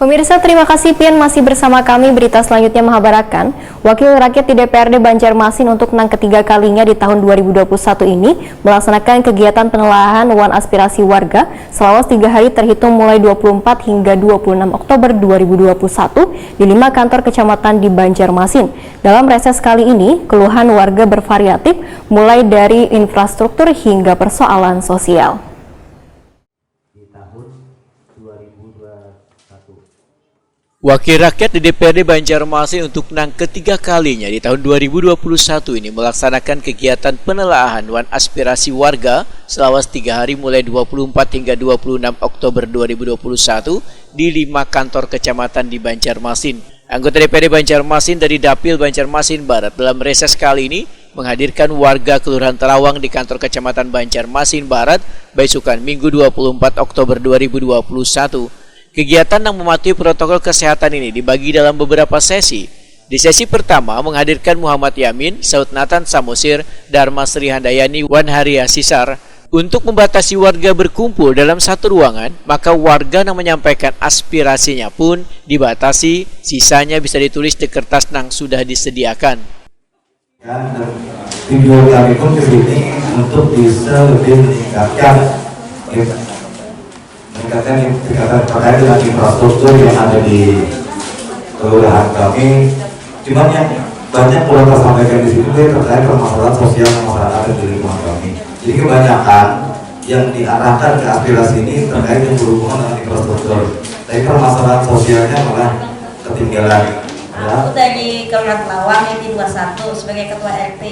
Pemirsa, terima kasih Pian masih bersama kami. Berita selanjutnya mengabarkan, Wakil Rakyat di DPRD Banjarmasin untuk yang ketiga kalinya di tahun 2021 ini melaksanakan kegiatan penelaahan wan aspirasi warga selama 3 hari terhitung mulai 24 hingga 26 Oktober 2021 di 5 kantor kecamatan di Banjarmasin. Dalam reses kali ini, keluhan warga bervariatif mulai dari infrastruktur hingga persoalan sosial. Wakil Rakyat di DPRD Banjarmasin untuk yang ketiga kalinya di tahun 2021 ini melaksanakan kegiatan penelaahan wan aspirasi warga selama 3 hari mulai 24 hingga 26 Oktober 2021 di 5 kantor kecamatan di Banjarmasin. Anggota DPRD Banjarmasin dari Dapil Banjarmasin Barat dalam reses kali ini menghadirkan warga Kelurahan Terawang di kantor kecamatan Banjarmasin Barat besokan Minggu 24 Oktober 2021. Kegiatan yang mematuhi protokol kesehatan ini dibagi dalam beberapa sesi. Di sesi pertama menghadirkan Muhammad Yamin, Saud Nathan Samosir, Dharma Sri Handayani, Wan Haria Sisar. Untuk membatasi warga berkumpul dalam satu ruangan, maka warga yang menyampaikan aspirasinya pun dibatasi, sisanya bisa ditulis di kertas yang sudah disediakan. Tujuan kami pun kesini untuk bisa lebih meningkatkan terkait dengan infrastruktur yang ada di kelurahan kami. Cuman yang banyak perlu kita sampaikan di sini terkait permasalahan sosial yang masyarakat di lingkungan kami. Jadi kebanyakan yang diarahkan ke aspirasi ini terkait yang berhubungan dengan infrastruktur. Tapi permasalahan sosialnya malah ketinggalan. Aku dari Kelurahan Terawang yang di 21 sebagai ketua RT.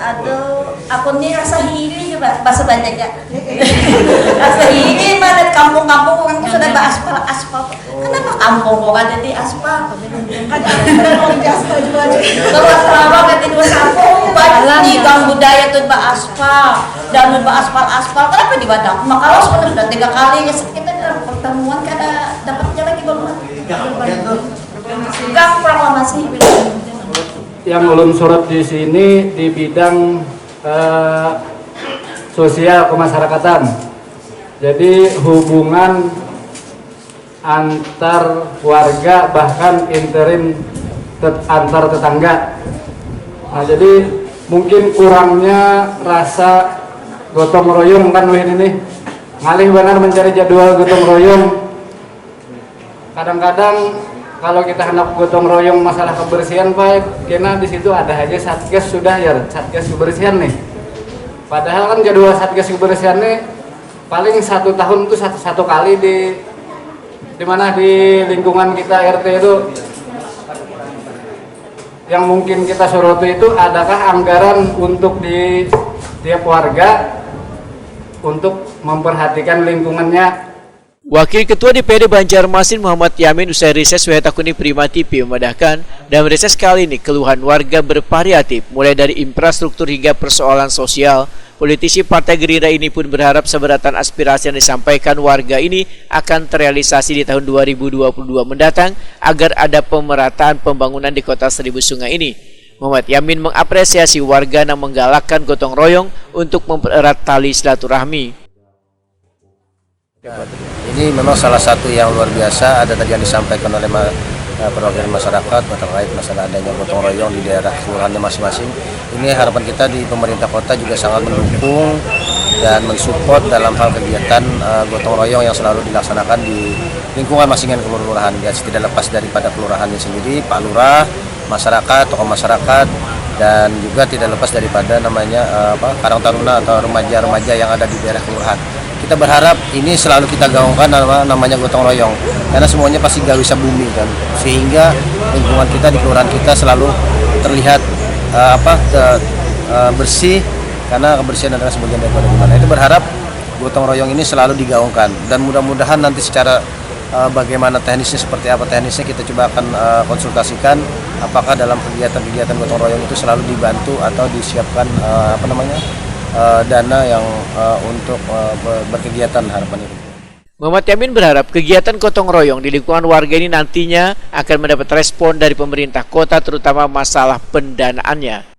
Aduh, aku ini rasa hiri juga bahasa Banjarnya. Rasa hiri mana kampung-kampung orang itu sudah aspal. Kenapa kampung kok ada di aspal? Kan orang biasa juga. Kalau Terawang di 21 banyak nih gang budaya tuh aspal dan aspal. Kenapa di Badak? Maka sudah 3 kali ya kita dalam pertemuan kada dapatnya lagi belum. Gang proklamasi. Yang ulun sorot di sini di bidang sosial kemasyarakatan. Jadi hubungan antar warga bahkan antar tetangga. Nah, jadi mungkin kurangnya rasa gotong royong kan ini ngalih benar mencari jadwal gotong royong. Kadang-kadang kalau kita hendak gotong royong masalah kebersihan Pak, karena di situ ada aja satgas sudah ya, satgas kebersihan nih. Padahal kan jadwal satgas kebersihan nih paling 1 tahun itu satu kali di mana di lingkungan kita RT itu. Yang mungkin kita soroti itu adakah anggaran untuk di tiap warga untuk memperhatikan lingkungannya. Wakil Ketua DPRD Banjarmasin Muhammad Yamin usai reses Waheta Kuning Prima TV memadahkan dalam reses kali ini keluhan warga bervariatif mulai dari infrastruktur hingga persoalan sosial. Politisi Partai Gerindra ini pun berharap seberatan aspirasi yang disampaikan warga ini akan terrealisasi di tahun 2022 mendatang agar ada pemerataan pembangunan di kota Seribu Sungai ini. Muhammad Yamin mengapresiasi warga yang menggalakkan gotong royong untuk mempererat tali silaturahmi. Ini memang salah satu yang luar biasa, ada tadi yang disampaikan oleh perwakilan masyarakat terkait masalah adanya gotong royong di daerah kelurahannya masing-masing. Ini harapan kita di pemerintah kota juga sangat mendukung dan mensupport dalam hal kegiatan gotong royong yang selalu dilaksanakan di lingkungan masing-masing kelurahan. Ya, tidak lepas daripada kelurahannya sendiri, Pak Lurah, masyarakat, tokoh masyarakat, dan juga tidak lepas daripada namanya Karang Taruna atau remaja-remaja yang ada di daerah kelurahan. Kita berharap ini selalu kita gaungkan namanya gotong royong, karena semuanya pasti gak bisa bumi kan, sehingga lingkungan kita di kelurahan kita selalu terlihat bersih, karena kebersihan adalah sebagian daripada gimana. Itu berharap gotong royong ini selalu digaungkan, dan mudah-mudahan nanti secara bagaimana teknisnya, seperti apa teknisnya kita coba akan konsultasikan apakah dalam kegiatan-kegiatan gotong royong itu selalu dibantu atau disiapkan dana yang untuk berkegiatan, harapan itu. Muhammad Yamin berharap kegiatan gotong royong di lingkungan warga ini nantinya akan mendapat respon dari pemerintah kota terutama masalah pendanaannya.